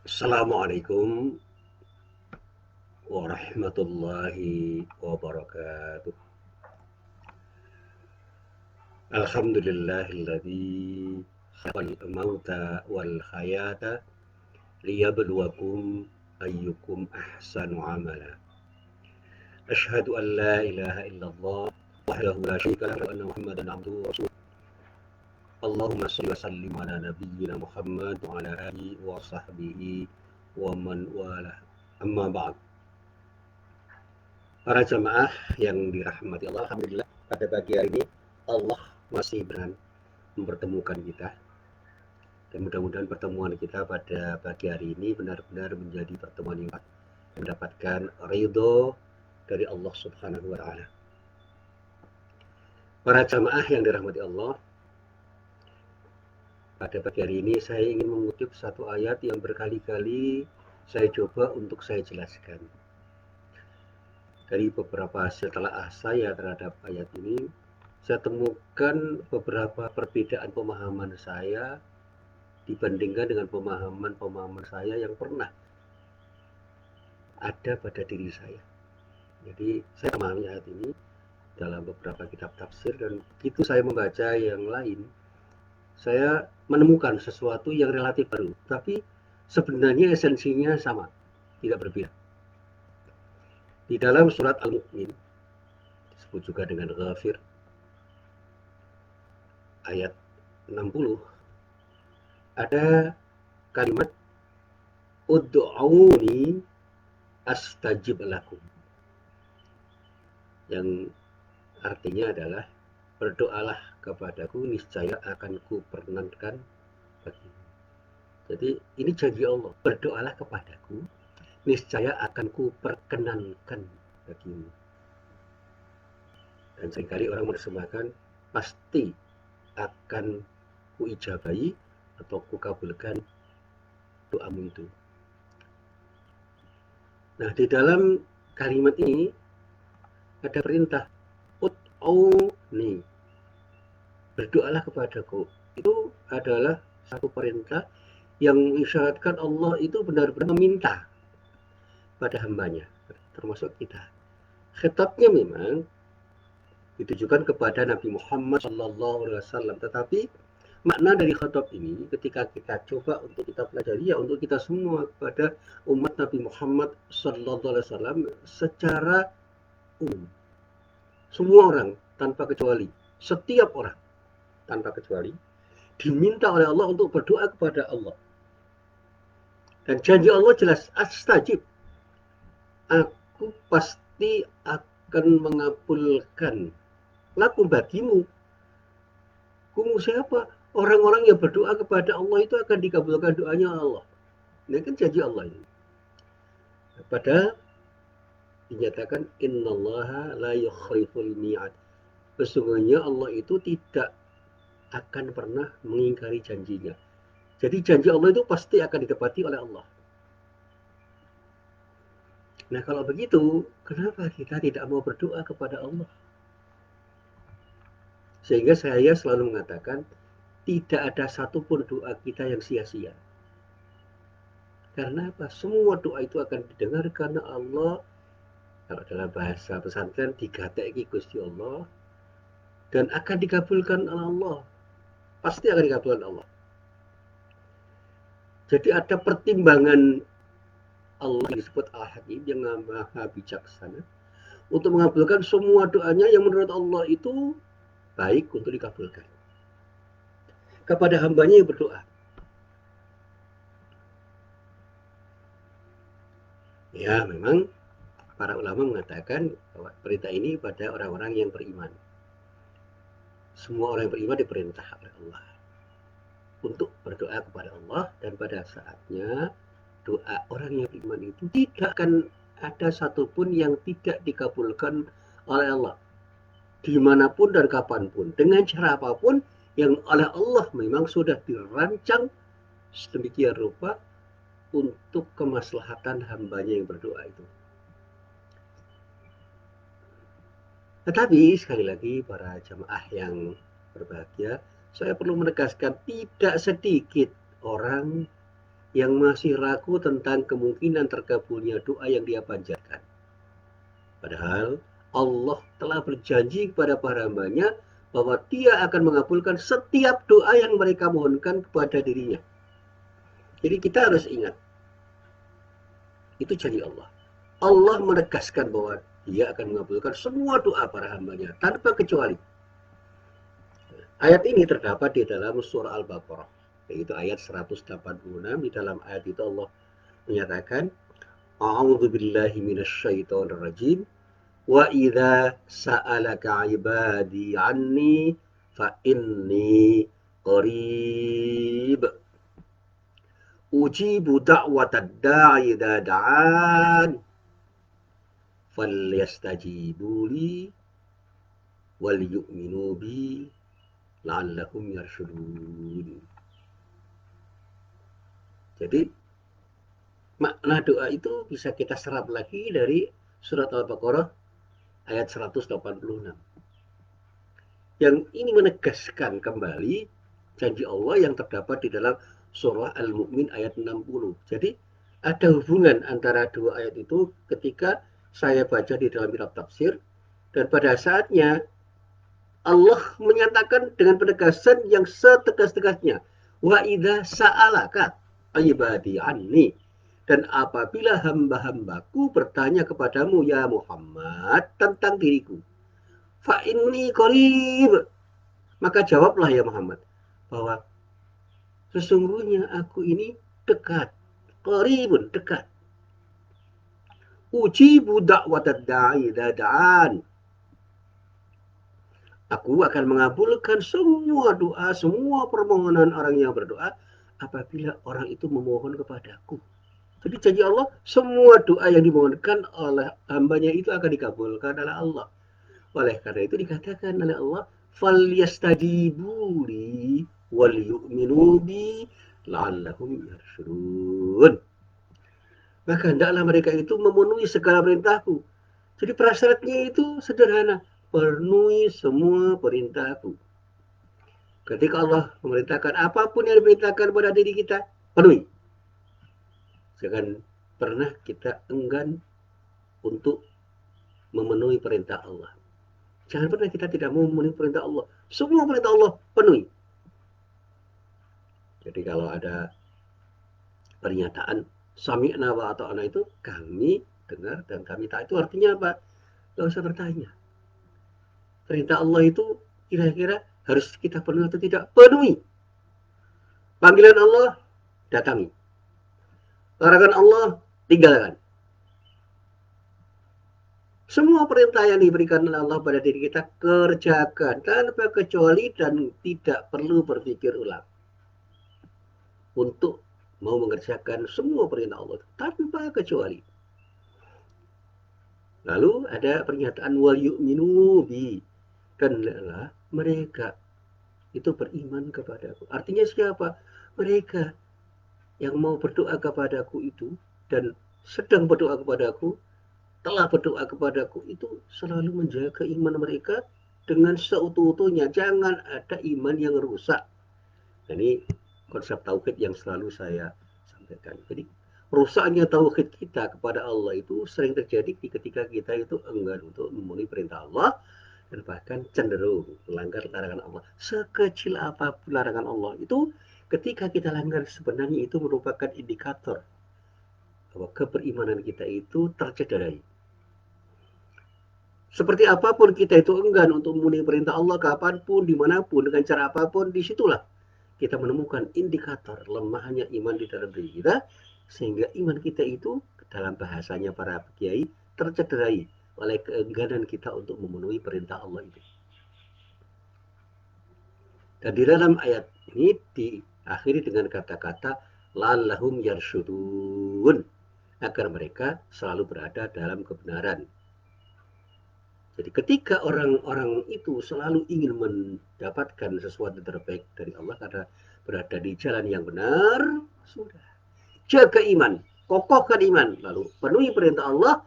Assalamualaikum warahmatullahi wabarakatuh. Alhamdulillahilladzi khalaqal mauta wal hayata liyabluwakum ayyukum ahsanu amala. Asyhadu an la ilaha illallah wahdahu la syarika lahu wa anna Muhammadan abduhu wa rasuluh. Allahumma shalli wa sallim ala nabiyyina Muhammad wa ala alihi wa sahbihi wa man walah. Amma ba'd. Para jamaah yang dirahmati Allah, alhamdulillah pada pagi hari ini Allah masih berkenan mempertemukan kita, dan mudah-mudahan pertemuan kita pada pagi hari ini benar-benar menjadi pertemuan yang mendapatkan ridho dari Allah Subhanahu wa taala. Para jamaah yang dirahmati Allah, pada pagi hari ini saya ingin mengutip satu ayat yang berkali-kali saya coba untuk saya jelaskan. Dari beberapa setelah saya terhadap ayat ini, saya temukan beberapa perbedaan pemahaman saya dibandingkan dengan pemahaman saya yang pernah ada pada diri saya. Jadi saya memahami ayat ini dalam beberapa kitab tafsir, dan begitu saya membaca yang lain, saya menemukan sesuatu yang relatif baru, tapi sebenarnya esensinya sama, tidak berbeda. Di dalam surat Al-Mu'min, disebut juga dengan Ghafir, ayat 60, ada kalimat ud'uni astajib lakum, yang artinya adalah berdoalah kepadaku, niscaya akan kuperkenankan bagimu. Jadi ini janji Allah, berdoalah kepadaku, niscaya akan kuperkenankan bagimu. Dan seringkali orang menerjemahkan pasti akan kuijabahi atau kukabulkan doamu itu. Nah, di dalam kalimat ini ada perintah ud'uni, berdoalah kepadaku. Itu adalah satu perintah yang mengisyaratkan Allah itu benar-benar meminta pada hambanya, termasuk kita. Khitabnya memang ditujukan kepada Nabi Muhammad SAW, tetapi makna dari khitab ini ketika kita coba untuk kita pelajari, ya untuk kita semua, kepada umat Nabi Muhammad SAW secara umum. Semua orang tanpa kecuali, setiap orang tanpa kecuali diminta oleh Allah untuk berdoa kepada Allah. Dan janji Allah jelas, astajib, aku pasti akan mengabulkan lakum bagimu. Kumu siapa? Orang-orang yang berdoa kepada Allah itu akan dikabulkan doanya Allah. Ini kan janji Allah ini. Padahal dinyatakan innallaha la yukhliful mi'ad. Sesungguhnya Allah itu tidak akan pernah mengingkari janjinya. Jadi janji Allah itu pasti akan ditepati oleh Allah. Nah, kalau begitu, kenapa kita tidak mau berdoa kepada Allah? Sehingga saya selalu mengatakan, tidak ada satupun doa kita yang sia-sia. Karena apa? Semua doa itu akan didengar karena Allah, kalau dalam bahasa pesantren, digateki Gusti Allah, dan akan dikabulkan oleh Allah. Pasti akan dikabulkan Allah. Jadi ada pertimbangan Allah yang disebut Al-Hakim, yang maha bijaksana, untuk mengabulkan semua doanya yang menurut Allah itu baik untuk dikabulkan kepada hambanya yang berdoa. Ya, memang para ulama mengatakan bahwa perintah ini pada orang-orang yang beriman. Semua orang yang beriman diperintah oleh Allah untuk berdoa kepada Allah, dan pada saatnya doa orang yang beriman itu tidak akan ada satupun yang tidak dikabulkan oleh Allah, dimanapun dan kapanpun, dengan cara apapun yang oleh Allah memang sudah dirancang sedemikian rupa untuk kemaslahatan hambanya yang berdoa itu. Tetapi sekali lagi para jamaah yang berbahagia, saya perlu menegaskan tidak sedikit orang yang masih ragu tentang kemungkinan terkabulnya doa yang dia panjatkan. Padahal Allah telah berjanji kepada para hambanya bahwa dia akan mengabulkan setiap doa yang mereka mohonkan kepada dirinya. Jadi kita harus ingat, itu janji Allah. Allah menegaskan bahwa dia akan mengabulkan semua doa para hambanya tanpa kecuali. Ayat ini terdapat di dalam surah Al-Baqarah, yaitu ayat 186. Di dalam ayat itu Allah menyatakan, A'udzu billahi minasyaitonir rajim. Wa idza sa'alaka 'ibadi 'anni fa inni qarib. Ujibu da'watad da'i idza da'an. Falyastajibu li wal yu'minu bi la'allahum yarshudun. Jadi makna doa itu bisa kita serap lagi dari surat Al-Baqarah ayat 186. Yang ini menegaskan kembali janji Allah yang terdapat di dalam surah Al-Mu'min ayat 60. Jadi ada hubungan antara dua ayat itu ketika saya baca di dalam kitab tafsir, dan pada saatnya Allah menyatakan dengan penegasan yang setegas-tegasnya, wa idza sa'alaka ibadi anni, dan apabila hamba-hambaku bertanya kepadamu ya Muhammad tentang diriku, fa inni qarib, maka jawablah ya Muhammad bahwa sesungguhnya aku ini dekat, qaribun, dekat. Ujibu da'watad da'i dada'an, aku akan mengabulkan semua doa, semua permohonan orang yang berdoa apabila orang itu memohon kepadaku. Jadi janji Allah, semua doa yang dimohonkan oleh hambanya itu akan dikabulkan oleh Allah. Oleh karena itu dikatakan oleh Allah, falyastajibu li wal yu'minu bi la'allahum yarshudun. Maka hendaklah mereka itu memenuhi segala perintahku. Jadi prasyaratnya itu sederhana, penuhi semua perintahku. Ketika Allah memerintahkan apapun yang diperintahkan pada diri kita, penuhi. Jangan pernah kita enggan untuk memenuhi perintah Allah. Jangan pernah kita tidak mau memenuhi perintah Allah. Semua perintah Allah penuhi. Jadi kalau ada pernyataan sami'na wa ata'na itu kami dengar dan kami taat, itu artinya apa? Gak usah bertanya. Perintah Allah itu kira-kira harus kita penuhi atau tidak? Penuhi. Panggilan Allah, datangi. Larangan Allah, tinggalkan. Semua perintah yang diberikan oleh Allah pada diri kita kerjakan tanpa kecuali dan tidak perlu berpikir ulang untuk mau mengerjakan semua perintah Allah tanpa kecuali. Lalu ada pernyataan wal yu'minu bi, dan mereka itu beriman kepadaku. Artinya siapa? Mereka yang mau berdoa kepadaku itu dan sedang berdoa kepadaku, telah berdoa kepadaku, itu selalu menjaga iman mereka dengan seutuh-utuhnya. Jangan ada iman yang rusak. Ini konsep tauhid yang selalu saya sampaikan. Jadi rusaknya tauhid kita kepada Allah itu sering terjadi ketika kita itu enggan untuk memenuhi perintah Allah dan bahkan cenderung melanggar larangan Allah. Sekecil apapun larangan Allah itu, ketika kita langgar, sebenarnya itu merupakan indikator bahwa keberimanan kita itu tercederai. Seperti apapun kita itu enggan untuk memenuhi perintah Allah, kapanpun, dimanapun, dengan cara apapun, disitulah kita menemukan indikator lemahnya iman di dalam diri kita, sehingga iman kita itu, dalam bahasanya para kiai, tercederai oleh keengganan kita untuk memenuhi perintah Allah itu. Dan di dalam ayat ini diakhiri dengan kata-kata la'allahum yarshudun, agar mereka selalu berada dalam kebenaran. Jadi ketika orang-orang itu selalu ingin mendapatkan sesuatu terbaik dari Allah karena berada di jalan yang benar, sudah. Jaga iman, kokohkan iman, lalu penuhi perintah Allah,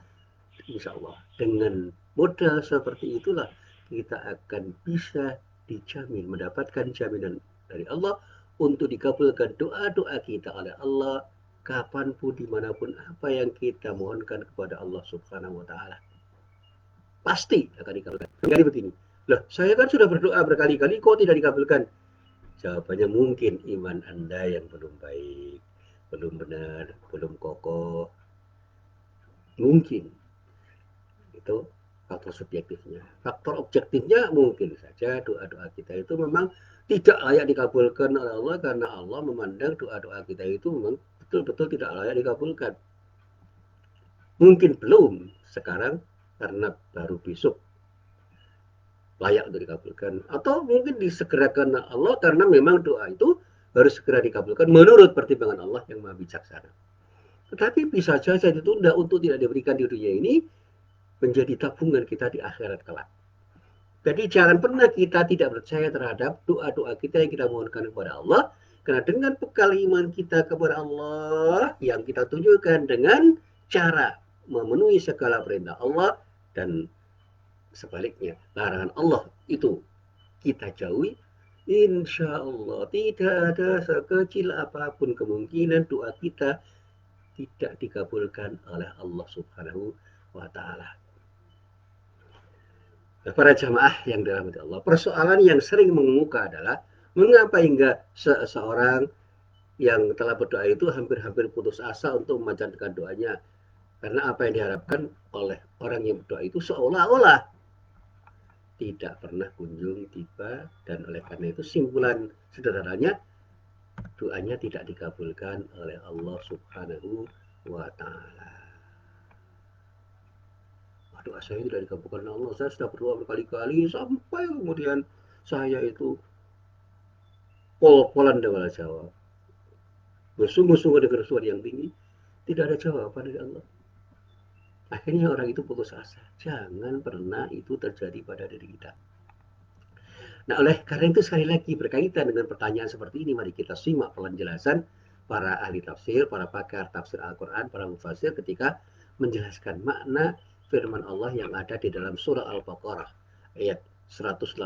insya Allah dengan modal seperti itulah kita akan bisa dijamin, mendapatkan jaminan dari Allah untuk dikabulkan doa-doa kita oleh Allah kapanpun, dimanapun, apa yang kita mohonkan kepada Allah Subhanahu wa Ta'ala pasti akan dikabulkan. Jadi begini, loh, saya kan sudah berdoa berkali-kali kok tidak dikabulkan. Jawabannya mungkin iman Anda yang belum baik, belum benar, belum kokoh. Mungkin itu faktor subjektifnya. Faktor objektifnya mungkin saja doa-doa kita itu memang tidak layak dikabulkan oleh Allah karena Allah memandang doa-doa kita itu memang betul-betul tidak layak dikabulkan. Mungkin belum sekarang karena baru besok layak untuk dikabulkan, atau mungkin disegerakan Allah karena memang doa itu harus segera dikabulkan menurut pertimbangan Allah yang maha bijaksana. Tetapi bisa saja ditunda untuk tidak diberikan di dunia ini menjadi tabungan kita di akhirat kelak. Jadi jangan pernah kita tidak percaya terhadap doa-doa kita yang kita mohonkan kepada Allah, karena dengan bekal iman kita kepada Allah yang kita tunjukkan dengan cara memenuhi segala perintah Allah dan sebaliknya larangan Allah itu kita jauhi, insya Allah tidak ada sekecil apapun kemungkinan doa kita tidak dikabulkan oleh Allah Subhanahu wa Ta'ala. Nah, para jamaah yang dirahmati Allah, persoalan yang sering mengemuka adalah mengapa hingga seseorang yang telah berdoa itu hampir-hampir putus asa untuk memanjatkan doanya, karena apa yang diharapkan oleh orang yang berdoa itu seolah-olah tidak pernah kunjung tiba, dan oleh karena itu simpulan sederhananya doanya tidak dikabulkan oleh Allah Subhanahu wa Ta'ala. Doa saya tidak dikabulkan oleh Allah, saya sudah berdoa berkali-kali sampai kemudian saya itu pol-polan dengan jawab, bersungguh-sungguh dengan suara yang tinggi, tidak ada jawaban dari Allah. Akhirnya orang itu putus asa. Jangan pernah itu terjadi pada diri kita. Nah, oleh karena itu sekali lagi berkaitan dengan pertanyaan seperti ini, mari kita simak penjelasan para ahli tafsir, para pakar tafsir Al-Quran, para mufassir ketika menjelaskan makna firman Allah yang ada di dalam surah Al-Baqarah ayat 186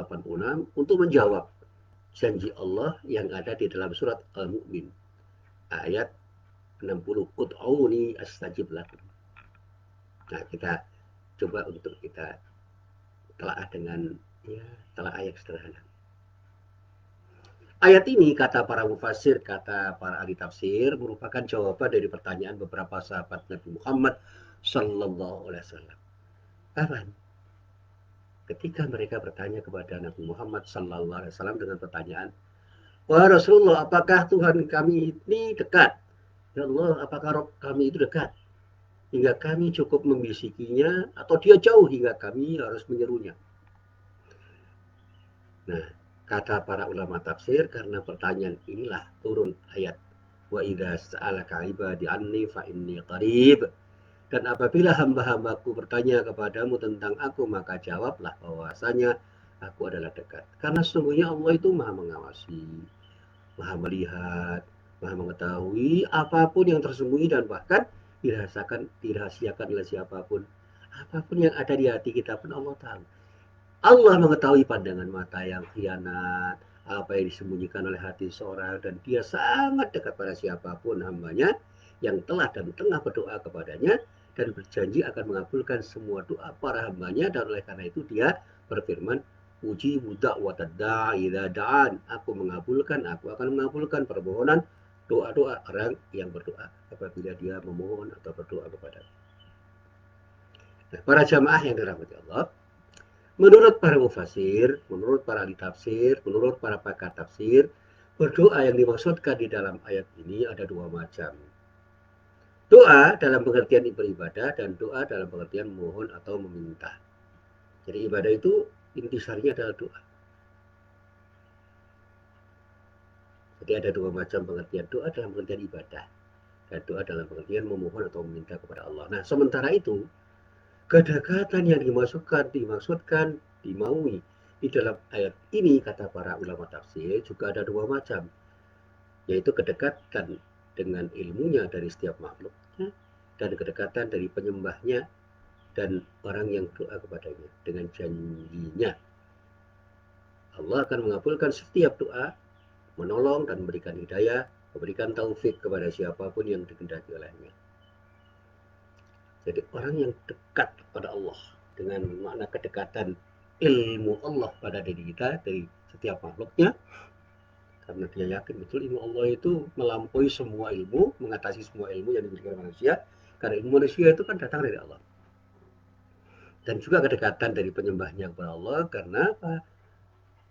untuk menjawab janji Allah yang ada di dalam surat Al-Mu'min ayat 60, ud'uni astajib lakum. Nah, kita coba untuk kita telah dengan telah ayat sederhana. Ayat ini, kata para mufassir, kata para ahli tafsir, merupakan jawaban dari pertanyaan beberapa sahabat Nabi Muhammad Sallallahu Alaihi Wasallam. Apa? Ketika mereka bertanya kepada Nabi Muhammad Sallallahu Alaihi Wasallam dengan pertanyaan, wahai Rasulullah, apakah Tuhan kami ini dekat? Ya Allah, apakah Rob kami itu dekat? Hingga kami cukup membisikinya, atau dia jauh hingga kami harus menyerunya. Nah, kata para ulama tafsir, karena pertanyaan inilah turun ayat wa idza sa'alaka ibadi anni fa inni qarib. Dan apabila hamba-hambaku bertanya kepadamu tentang aku, maka jawablah bahwasanya aku adalah dekat. Karena sesungguhnya Allah itu maha mengawasi, maha melihat, maha mengetahui apapun yang tersembunyi dan bahkan dirahasiakan oleh siapapun. Apapun yang ada di hati kita pun Allah tahu. Allah mengetahui pandangan mata yang khianat, apa yang disembunyikan oleh hati seorang, dan dia sangat dekat pada siapapun hambanya yang telah dan tengah berdoa kepadanya dan berjanji akan mengabulkan semua doa para hambanya. Dan oleh karena itu dia berfirman, uji budak watadda idza da'an, aku akan mengabulkan permohonan doa-doa orang yang berdoa apabila dia memohon atau berdoa kepada. Nah, para jamaah yang dirahmati Allah, menurut para mufassir, menurut para ahli tafsir, menurut para pakar tafsir, berdoa yang dimaksudkan di dalam ayat ini ada dua macam. Doa dalam pengertian beribadah dan doa dalam pengertian mohon atau meminta. Jadi ibadah itu intisarinya adalah doa. Jadi ada dua macam pengertian, doa dalam pengertian ibadah dan doa dalam pengertian memohon atau meminta kepada Allah. Nah, sementara itu kedekatan yang dimaksudkan, dimaui di dalam ayat ini, kata para ulama tafsir, juga ada dua macam, yaitu kedekatan dengan ilmunya dari setiap makhluknya dan kedekatan dari penyembahnya dan orang yang doa kepadanya dengan janjinya. Allah akan mengabulkan setiap doa, menolong dan memberikan hidayah memberikan taufik kepada siapapun yang dikehendaki olehnya. Jadi orang yang dekat kepada Allah dengan makna kedekatan ilmu Allah pada diri kita dari setiap makhluknya, karena dia yakin betul ilmu Allah itu melampaui semua ilmu, mengatasi semua ilmu yang dimiliki oleh manusia, karena ilmu manusia itu kan datang dari Allah. Dan juga kedekatan dari penyembahnya kepada Allah, karena apa?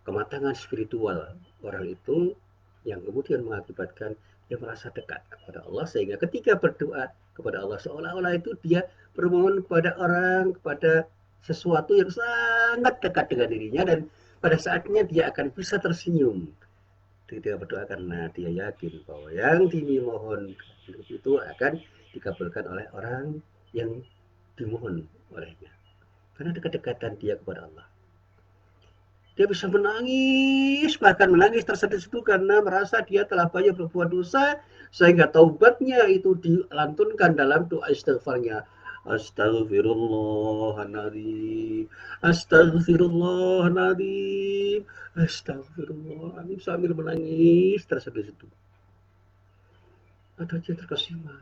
Kematangan spiritual orang itu yang kemudian mengakibatkan dia merasa dekat kepada Allah, sehingga ketika berdoa kepada Allah seolah-olah itu dia bermohon kepada orang, kepada sesuatu yang sangat dekat dengan dirinya, dan pada saatnya dia akan bisa tersenyum ketika berdoa karena dia yakin bahwa yang dimohon itu akan dikabulkan oleh orang yang dimohon olehnya, karena kedekatan dia kepada Allah. Dia bisa menangis, bahkan menangis terseduh-seduh karena merasa dia telah banyak berbuat dosa, sehingga taubatnya itu dilantunkan dalam doa istighfarnya. Astaghfirullahaladzim, astaghfirullahaladzim, astaghfirullahaladzim, sambil menangis terseduh-seduh. Ada dia terkesima.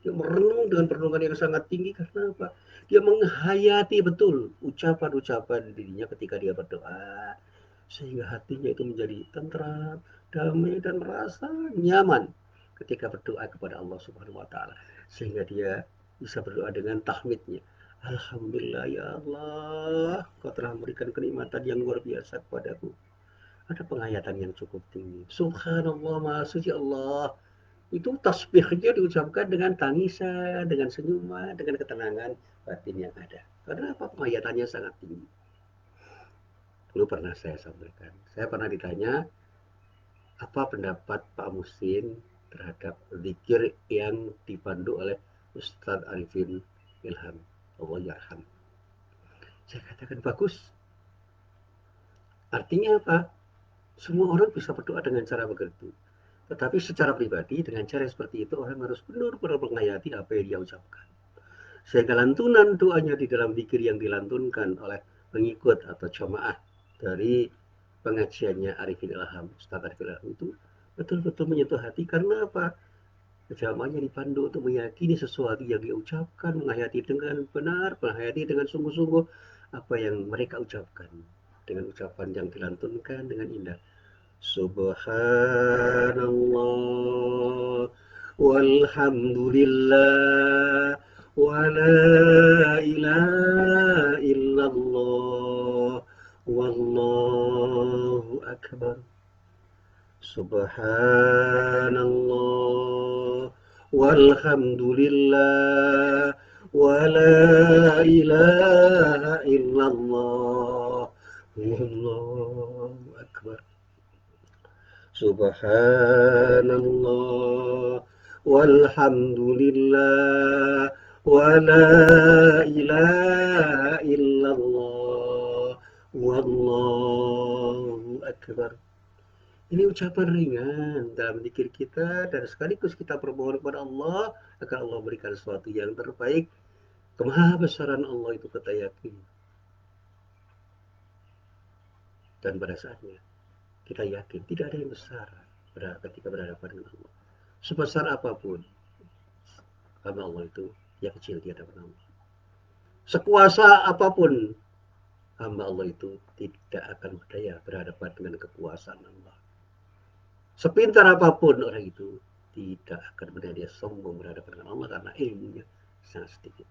Dia merenung dengan perenungan yang sangat tinggi karena apa? Dia menghayati betul ucapan-ucapan dirinya ketika dia berdoa, sehingga hatinya itu menjadi tentram, damai, dan merasa nyaman ketika berdoa kepada Allah Subhanahu wa taala, sehingga dia bisa berdoa dengan tahmidnya. Alhamdulillah ya Allah, kau telah memberikan kenikmatan yang luar biasa kepadaku. Ada penghayatan yang cukup tinggi. Subhanallah, maha suci Allah. Itu tasbihnya diucapkan dengan tangisan, dengan senyuman, dengan ketenangan batin yang ada. Karena apa? Pengayatannya sangat tinggi. Dulu pernah saya sampaikan. Saya pernah ditanya, apa pendapat Pak Musin terhadap zikir yang dipandu oleh Ustadz Arifin Ilham. Allah yarham. Saya katakan bagus. Artinya apa? Semua orang bisa berdoa dengan cara begitu. Tetapi secara pribadi, dengan cara seperti itu, orang harus benar-benar menghayati apa yang dia ucapkan. Sehingga lantunan doanya di dalam zikir yang dilantunkan oleh pengikut atau jamaah dari pengajiannya Arifin Ilham, Ustaz Arifin Ilham itu betul-betul menyentuh hati. Karena apa? Jamaahnya dipandu untuk meyakini sesuatu yang dia ucapkan, menghayati dengan benar, menghayati dengan sungguh-sungguh apa yang mereka ucapkan, dengan ucapan yang dilantunkan dengan indah. Subhanallah walhamdulillah wa la ilaha illallah wallahu akbar. Subhanallah walhamdulillah wa la ilaha illallah wallahu akbar. Subhanallah walhamdulillah wa la ilaha illallah wallahu akbar. Ini ucapan ringan dalam zikir kita, dan sekaligus kita bermohon kepada Allah agar Allah berikan sesuatu yang terbaik. Kemahabesaran Allah itu kita yakini. Dan pada saatnya kita yakin tidak ada yang besar ketika berhadapan dengan Allah. Sebesar apapun karena Allah itu yang kecil di hadapan Allah. Sekuasa apapun hamba Allah itu tidak akan berdaya berhadapan dengan kekuasaan Allah. Sepintar apapun orang itu tidak akan berdaya sombong berhadapan dengan Allah karena ilmunya sangat sedikit.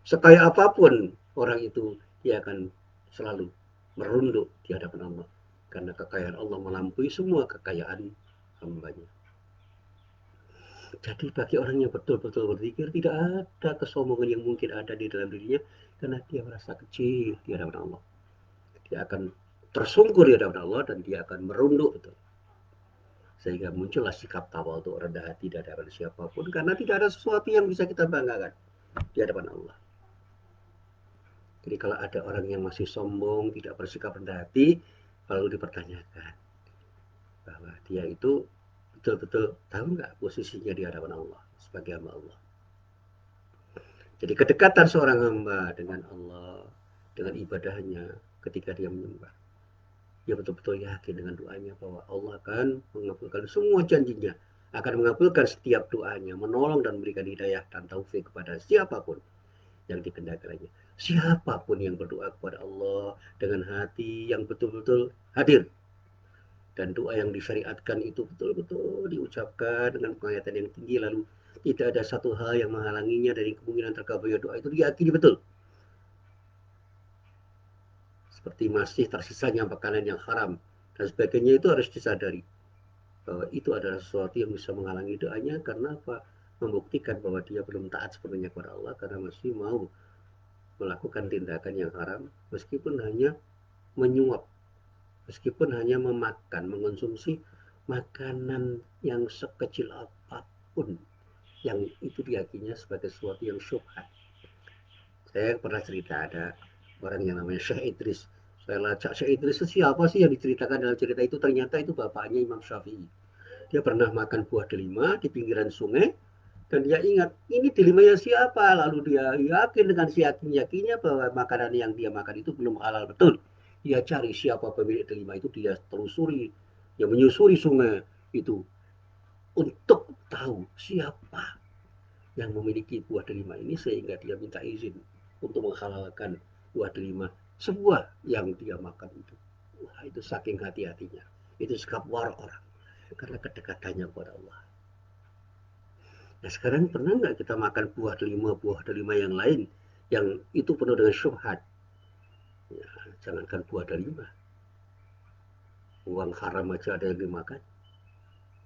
Sekaya apapun orang itu, dia akan selalu merunduk di hadapan Allah karena kekayaan Allah melampaui semua kekayaan hambanya. Jadi bagi orang yang betul-betul berzikir, tidak ada kesombongan yang mungkin ada di dalam dirinya, karena dia merasa kecil di hadapan Allah. Dia akan tersungkur di hadapan Allah dan dia akan merunduk betul. Sehingga muncullah sikap tawadhu, rendah hati di hadapan siapapun, karena tidak ada sesuatu yang bisa kita banggakan di hadapan Allah. Jadi kalau ada orang yang masih sombong, tidak bersikap rendah hati, lalu dipertanyakan bahwa dia itu betul-betul tahu nggak posisinya di hadapan Allah sebagai hamba Allah. Jadi kedekatan seorang hamba dengan Allah, dengan ibadahnya ketika dia menyembah, dia betul-betul yakin dengan doanya bahwa Allah akan mengabulkan semua janjinya akan mengabulkan setiap doanya, menolong dan memberikan hidayah dan taufik kepada siapapun yang dikehendakinya. Siapapun yang berdoa kepada Allah dengan hati yang betul-betul hadir, dan doa yang disyariatkan itu betul-betul diucapkan dengan penghayatan yang tinggi, lalu tidak ada satu hal yang menghalanginya dari kemungkinan terkabulnya doa itu, diyakini betul. Seperti masih tersisanya makanan yang haram dan sebagainya, itu harus disadari bahwa itu adalah sesuatu yang bisa menghalangi doanya. Karena apa? Membuktikan bahwa dia belum taat sepenuhnya kepada Allah karena masih mau melakukan tindakan yang haram, meskipun hanya menyuap, meskipun hanya memakan, mengonsumsi makanan yang sekecil apapun, yang itu diyakininya sebagai sesuatu yang syubhat. Saya pernah cerita, ada orang yang namanya Syekh Idris. Saya lacak Syekh Idris itu siapa sih yang diceritakan dalam cerita itu, ternyata itu bapaknya Imam Syafi'i. Dia pernah makan buah delima di pinggiran sungai, dan dia ingat ini delimanya siapa, lalu dia yakin dengan yakinnya bahwa makanan yang dia makan itu belum halal betul. Dia cari siapa pemilik delima itu, dia telusuri, dia menyusuri sungai itu untuk tahu siapa yang memiliki buah delima ini, sehingga dia minta izin untuk menghalalkan buah delima sebuah yang dia makan itu. Wah, itu saking hati-hatinya, itu sikap war orang karena kedekatannya kepada Allah. Nah, sekarang pernah nggak kita makan buah delima yang lain yang itu penuh dengan syubhat? Ya, jangankan buah delima, uang haram aja ada yang dimakan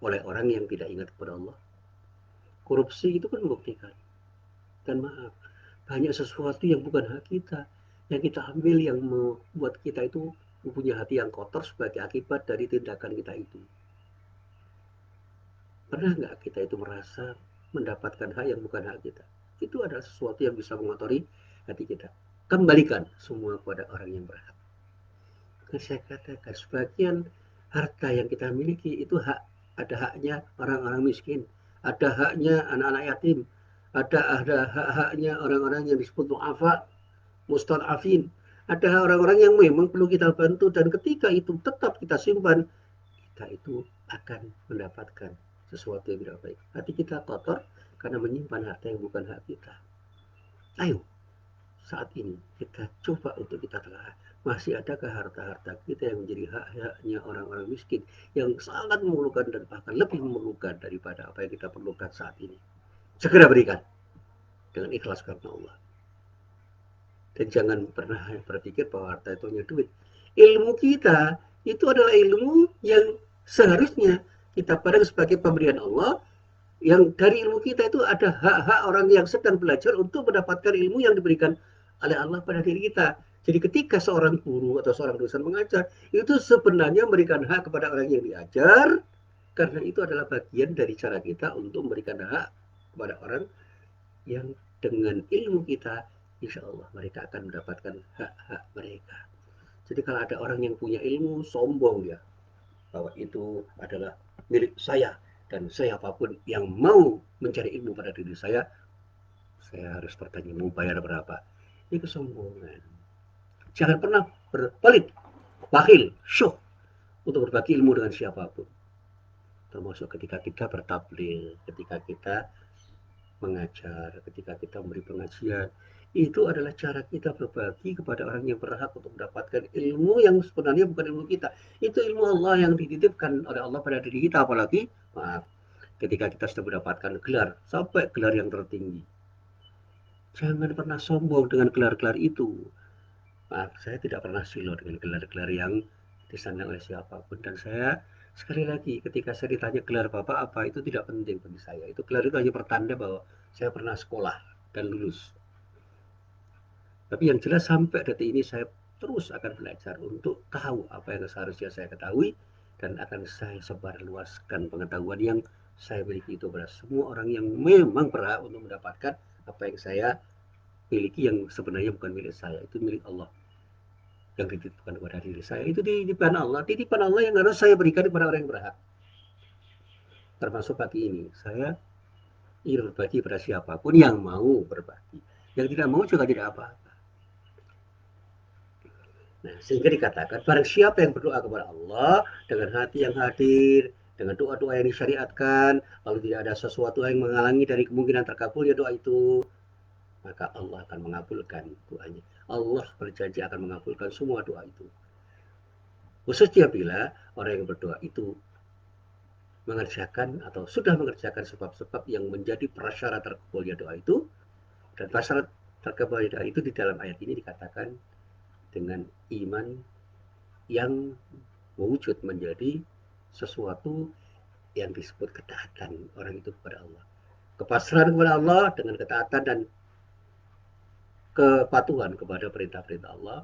oleh orang yang tidak ingat kepada Allah. Korupsi itu kan membuktikan. Dan maaf, banyak sesuatu yang bukan hak kita, yang kita ambil, yang membuat kita itu mempunyai hati yang kotor sebagai akibat dari tindakan kita itu. Pernah nggak kita itu merasa mendapatkan hak yang bukan hak kita? Itu adalah sesuatu yang bisa mengotori hati kita. Kembalikan semua kepada orang yang berhak. Saya katakan, sebagian harta yang kita miliki itu hak, ada haknya orang-orang miskin, ada haknya anak-anak yatim, ada hak-haknya orang-orang yang disebut mu'afa, mustad'afin, ada orang-orang yang memang perlu kita bantu, dan ketika itu tetap kita simpan, kita itu akan mendapatkan sesuatu yang tidak baik. Hati kita kotor karena menyimpan harta yang bukan hak kita. Ayo, saat ini kita coba untuk kita telah, masih adakah harta-harta kita yang menjadi hak-haknya orang-orang miskin yang sangat memerlukan dan bahkan lebih memerlukan daripada apa yang kita perlukan saat ini. Segera berikan dengan ikhlas karena Allah. Dan jangan pernah berpikir bahwa harta itu hanya duit. Ilmu kita itu adalah ilmu yang seharusnya kita pandang sebagai pemberian Allah, yang dari ilmu kita itu ada hak-hak orang yang sedang belajar untuk mendapatkan ilmu yang diberikan oleh Allah pada diri kita. Jadi ketika seorang guru atau seorang dosen mengajar, itu sebenarnya memberikan hak kepada orang yang diajar, karena itu adalah bagian dari cara kita untuk memberikan hak kepada orang yang dengan ilmu kita, insya Allah mereka akan mendapatkan hak-hak mereka. Jadi kalau ada orang yang punya ilmu, sombong ya, bahwa itu adalah milik saya, dan siapapun yang mau mencari ilmu pada diri saya harus bertanya mau bayar berapa. Ini kesombongan. Jangan pernah berpelit, bakhil, syuh untuk berbagi ilmu dengan siapapun. Termasuk ketika kita bertabligh, ketika kita mengajar, ketika kita memberi pengajian, itu adalah cara kita berbagi kepada orang yang berhak untuk mendapatkan ilmu yang sebenarnya bukan ilmu kita. Itu ilmu Allah yang dititipkan oleh Allah pada diri kita. Apalagi maaf, ketika kita sudah mendapatkan gelar, sampai gelar yang tertinggi, jangan pernah sombong dengan gelar-gelar itu. Maaf, saya tidak pernah silo dengan gelar-gelar yang disandang oleh siapapun. Dan saya, sekali lagi, ketika saya ditanya gelar Bapak apa, itu tidak penting bagi saya. Itu gelar itu hanya pertanda bahwa saya pernah sekolah dan lulus. Tapi yang jelas sampai detik ini saya terus akan belajar untuk tahu apa yang seharusnya saya ketahui, dan akan saya sebarluaskan pengetahuan yang saya miliki itu pada semua orang yang memang berhak untuk mendapatkan apa yang saya miliki, yang sebenarnya bukan milik saya, itu milik Allah yang dititipkan kepada diri saya. Itu titipan Allah yang harus saya berikan kepada orang yang berhak. Termasuk pagi ini saya ingin berbagi pada siapapun yang mau berbagi, yang tidak mau juga tidak apa-apa. Nah, sehingga dikatakan barang siapa yang berdoa kepada Allah dengan hati yang hadir, dengan doa-doa yang disyariatkan, lalu tidak ada sesuatu yang menghalangi dari kemungkinan terkabulnya doa itu, maka Allah akan mengabulkan doanya. Allah berjanji akan mengabulkan semua doa itu. Khususnya bila orang yang berdoa itu mengerjakan atau sudah mengerjakan sebab-sebab yang menjadi prasyarat terkabulnya doa itu, dan prasyarat terkabulnya doa itu di dalam ayat ini dikatakan dengan iman yang mewujud menjadi sesuatu yang disebut ketaatan orang itu kepada Allah. Kepasrahan kepada Allah dengan ketaatan dan kepatuhan kepada perintah-perintah Allah,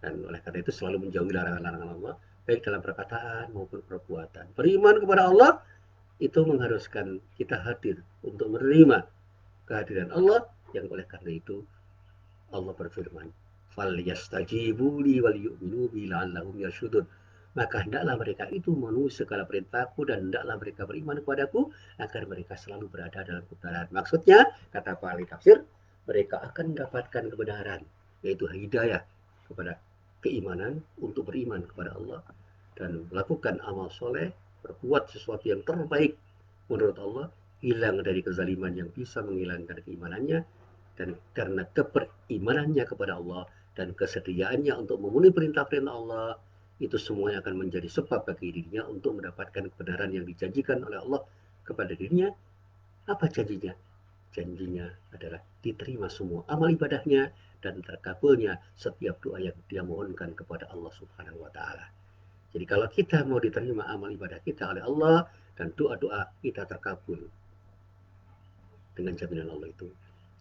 dan oleh karena itu selalu menjauhi larangan-larangan Allah, baik dalam perkataan maupun perbuatan. Beriman kepada Allah itu mengharuskan kita hadir untuk menerima kehadiran Allah, yang oleh karena itu Allah berfirman, "Falyastajibu li wal yu'minu bi la'allahum yarshudun." Maka hendaklah mereka itu memenuhi segala perintahku dan hendaklah mereka beriman kepadaku agar mereka selalu berada dalam kebenaran. Maksudnya, kata Pak ahli tafsir, mereka akan mendapatkan kebenaran, yaitu hidayah kepada keimanan untuk beriman kepada Allah dan melakukan amal soleh, berbuat sesuatu yang terbaik menurut Allah, hilang dari kezaliman yang bisa menghilangkan keimanannya, dan karena keberimanannya kepada Allah dan kesediaannya untuk memenuhi perintah-perintah Allah, itu semuanya akan menjadi sebab bagi dirinya untuk mendapatkan kebenaran yang dijanjikan oleh Allah kepada dirinya. Apa janjinya? Janjinya adalah diterima semua amal ibadahnya dan terkabulnya setiap doa yang dia mohonkan kepada Allah Subhanahu wa taala. Jadi kalau kita mau diterima amal ibadah kita oleh Allah dan doa-doa kita terkabul dengan jaminan Allah itu,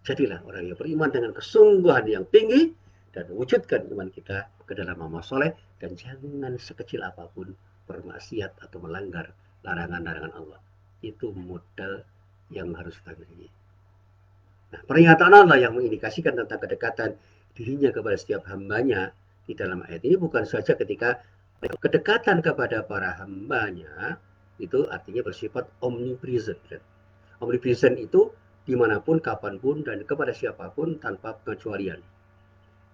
jadilah orang yang beriman dengan kesungguhan yang tinggi dan wujudkan iman kita ke dalam amal soleh, dan jangan sekecil apapun bermaksiat atau melanggar larangan-larangan Allah. Itu modal yang harus kita miliki. Nah, pernyataan Allah yang mengindikasikan tentang kedekatan dirinya kepada setiap hambanya di dalam ayat ini bukan saja ketika kedekatan kepada para hambanya itu artinya bersifat omnipresent. Omnipresent itu dimanapun, kapanpun, dan kepada siapapun tanpa pengecualian.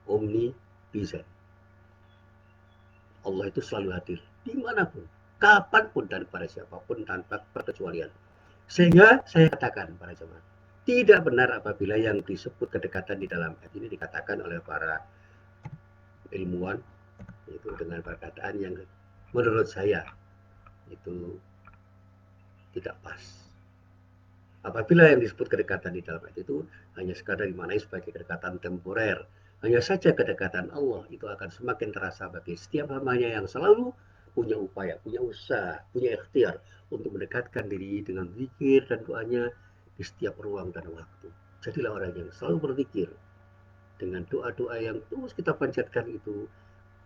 Omnipresent. Allah itu selalu hadir dimanapun, kapanpun, dan kepada siapapun tanpa perkecualian. Sehingga saya katakan para jemaah, tidak benar apabila yang disebut kedekatan di dalam ayat ini dikatakan oleh para ilmuwan itu dengan perkataan yang menurut saya itu tidak pas. Apabila yang disebut kedekatan di dalam ayat itu hanya sekadar dimaknai sebagai kedekatan temporer, hanya saja kedekatan Allah itu akan semakin terasa bagi setiap hambanya yang selalu punya upaya, punya usaha, punya ikhtiar untuk mendekatkan diri dengan zikir dan doanya di setiap ruang dan waktu. Jadilah orang yang selalu berzikir dengan doa-doa yang terus kita panjatkan itu,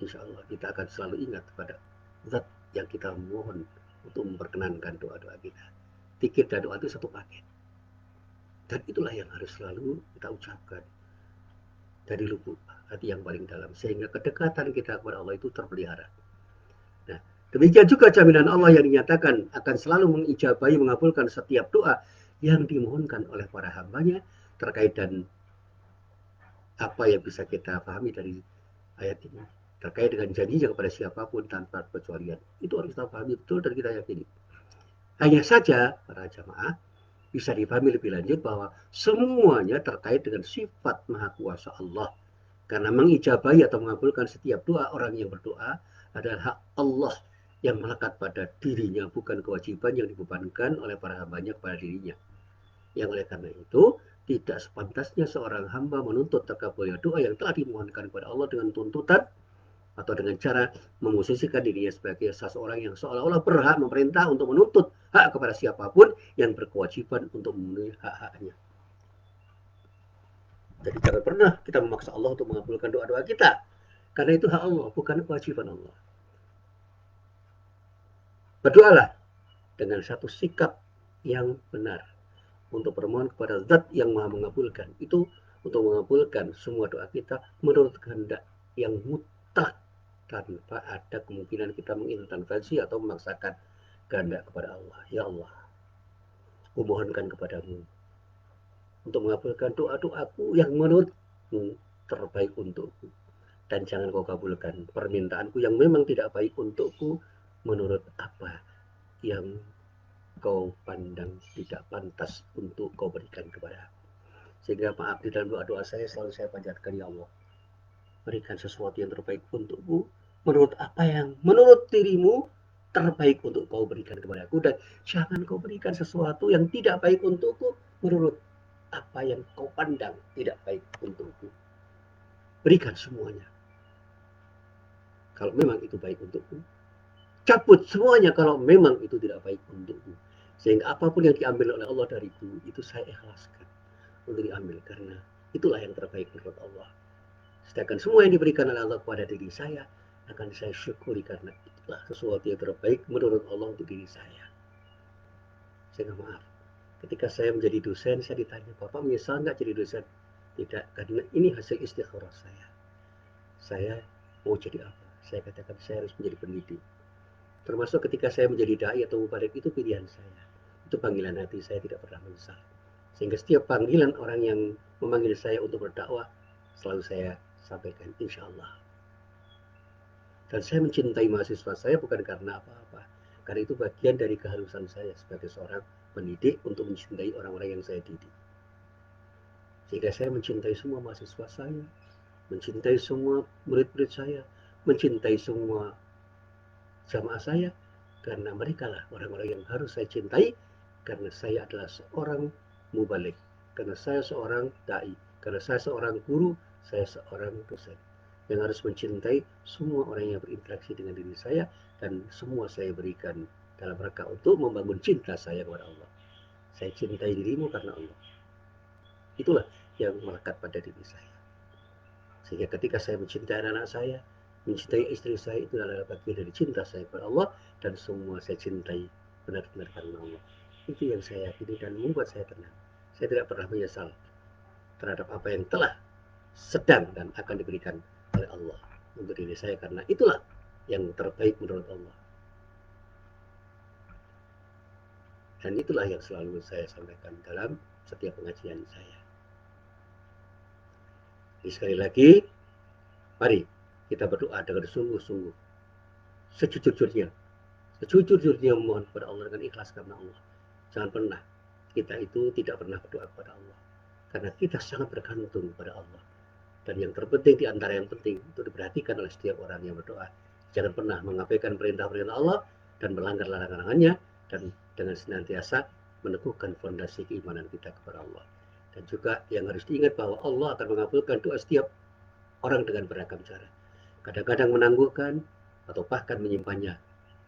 insya Allah kita akan selalu ingat pada zat yang kita mohon untuk memperkenankan doa-doa kita. Zikir dan doa itu satu paket. Dan itulah yang harus selalu kita ucapkan dari lubuk hati yang paling dalam, sehingga kedekatan kita kepada Allah itu terpelihara. Nah, demikian juga jaminan Allah yang dinyatakan akan selalu mengijabahi, mengabulkan setiap doa yang dimohonkan oleh para hambanya. Terkait dan apa yang bisa kita pahami dari ayat ini terkait dengan janjinya kepada siapapun tanpa kecualian, itu harus kita pahami betul dan kita yakini. Hanya saja para jamaah bisa dipahami lebih lanjut bahwa semuanya terkait dengan sifat maha kuasa Allah, karena mengijabahi atau mengabulkan setiap doa orang yang berdoa adalah hak Allah yang melekat pada dirinya, bukan kewajiban yang dibebankan oleh para hambanya kepada dirinya. Yang oleh karena itu tidak sepantasnya seorang hamba menuntut terkabulnya doa yang telah dimohonkan kepada Allah dengan tuntutan atau dengan cara memosisikan dirinya sebagai seseorang yang seolah-olah berhak memerintah untuk menuntut hak kepada siapapun yang berkewajiban untuk memenuhi hak-haknya. Jadi jangan pernah kita memaksa Allah untuk mengabulkan doa-doa kita, karena itu hak Allah, bukan kewajiban Allah. Berdoalah dengan satu sikap yang benar untuk bermohon kepada zat yang maha mengabulkan. Itu untuk mengabulkan semua doa kita menurut kehendak yang mutlak, tanpa ada kemungkinan kita mengintervensi atau memaksakan kehendak kepada Allah. Ya Allah, kumohonkan kepadamu untuk mengabulkan doa-doaku yang menurutmu terbaik untukku, dan jangan kau kabulkan permintaanku yang memang tidak baik untukku menurut apa yang kau pandang tidak pantas untuk kau berikan kepada aku. Sehingga maaf, di dalam doa-doa saya selalu saya panjatkan, ya Allah, berikan sesuatu yang terbaik untukku, menurut apa yang menurut dirimu terbaik untuk kau berikan kepada aku, dan jangan kau berikan sesuatu yang tidak baik untukku menurut apa yang kau pandang tidak baik untukku. Berikan semuanya kalau memang itu baik untukku, cabut semuanya kalau memang itu tidak baik untukku. Sehingga apapun yang diambil oleh Allah dariku, itu saya ikhlaskan untuk diambil, karena itulah yang terbaik menurut Allah. Sedangkan semua yang diberikan oleh Allah kepada diri saya akan saya syukuri, karena itulah sesuatu yang terbaik menurut Allah untuk diri saya. Sehingga maaf, ketika saya menjadi dosen, saya ditanya, Bapak menyesal nggak jadi dosen? Tidak, karena ini hasil istikharah saya. Saya mau jadi apa? Saya katakan saya harus menjadi pendidik. Termasuk ketika saya menjadi dai atau mubalik, itu pilihan saya. Itu panggilan hati, saya tidak pernah menyesal. Sehingga setiap panggilan orang yang memanggil saya untuk berdakwah, selalu saya sampaikan, insya Allah. Dan saya mencintai mahasiswa saya bukan karena apa-apa. Karena itu bagian dari keharusan saya sebagai seorang pendidik untuk mencintai orang-orang yang saya didik. Sehingga saya mencintai semua mahasiswa saya, mencintai semua murid-murid saya, mencintai semua jamaah saya, karena mereka lah orang-orang yang harus saya cintai, karena saya adalah seorang mubalik, karena saya seorang dai, karena saya seorang guru, saya seorang dosen yang harus mencintai semua orang yang berinteraksi dengan diri saya, dan semua saya berikan dalam rangka untuk membangun cinta saya kepada Allah. Saya cintai dirimu karena Allah. Itulah yang melekat pada diri saya. Sehingga ketika saya mencintai anak-anak saya, mencintai istri saya, itu adalah bagian dari cinta saya kepada Allah, dan semua saya cintai benar-benar karena Allah. Itu yang saya yakini dan membuat saya tenang. Saya tidak pernah menyesal terhadap apa yang telah, sedang, dan akan diberikan oleh Allah untuk diri saya, karena itulah yang terbaik menurut Allah. Dan itulah yang selalu saya sampaikan dalam setiap pengajian saya. Jadi sekali lagi, mari kita berdoa dengan sungguh-sungguh, sejujurnya mohon kepada Allah dengan ikhlas karena Allah. Jangan pernah kita itu tidak pernah berdoa kepada Allah, karena kita sangat bergantung kepada Allah. Dan yang terpenting, di antara yang penting untuk diperhatikan oleh setiap orang yang berdoa, jangan pernah mengabaikan perintah-perintah Allah dan melanggar larangan-larangannya, dan dengan senantiasa meneguhkan fondasi keimanan kita kepada Allah. Dan juga yang harus diingat bahwa Allah akan mengabulkan doa setiap orang dengan beragam cara. Kadang-kadang menangguhkan atau bahkan menyimpannya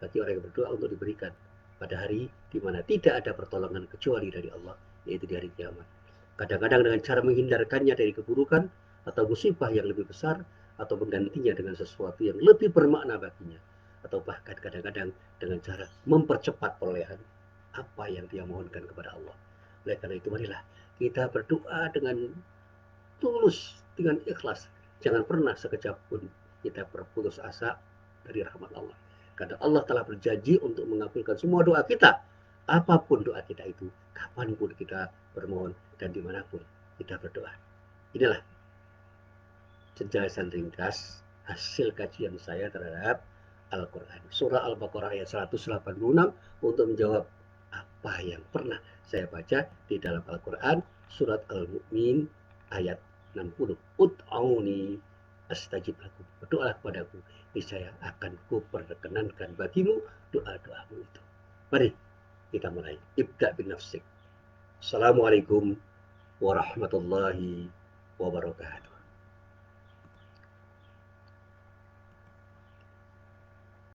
bagi orang yang berdoa untuk diberikan pada hari di mana tidak ada pertolongan kecuali dari Allah, yaitu di hari kiamat. Kadang-kadang dengan cara menghindarkannya dari keburukan atau musibah yang lebih besar, atau menggantinya dengan sesuatu yang lebih bermakna baginya, atau bahkan kadang-kadang dengan cara mempercepat perolehan apa yang dia mohonkan kepada Allah. Oleh karena itu, marilah kita berdoa dengan tulus, dengan ikhlas. Jangan pernah sekejap pun kita berputus asa dari rahmat Allah. Karena Allah telah berjanji untuk mengabulkan semua doa kita. Apapun doa kita itu, kapanpun kita bermohon, dan dimanapun kita berdoa. Inilah penjelasan ringkas hasil kajian saya terhadap Al-Quran. Surah Al-Baqarah ayat 186 untuk menjawab apa yang pernah saya baca di dalam Al-Quran. Surat Al-Mu'min ayat 60. Ud'auni astajib lakum. Berdoalah kepadaku, niscaya akan kuperkenankan bagimu doa-doamu itu. Mari kita mulai. Ibda bin nafsik. Assalamualaikum warahmatullahi wabarakatuh.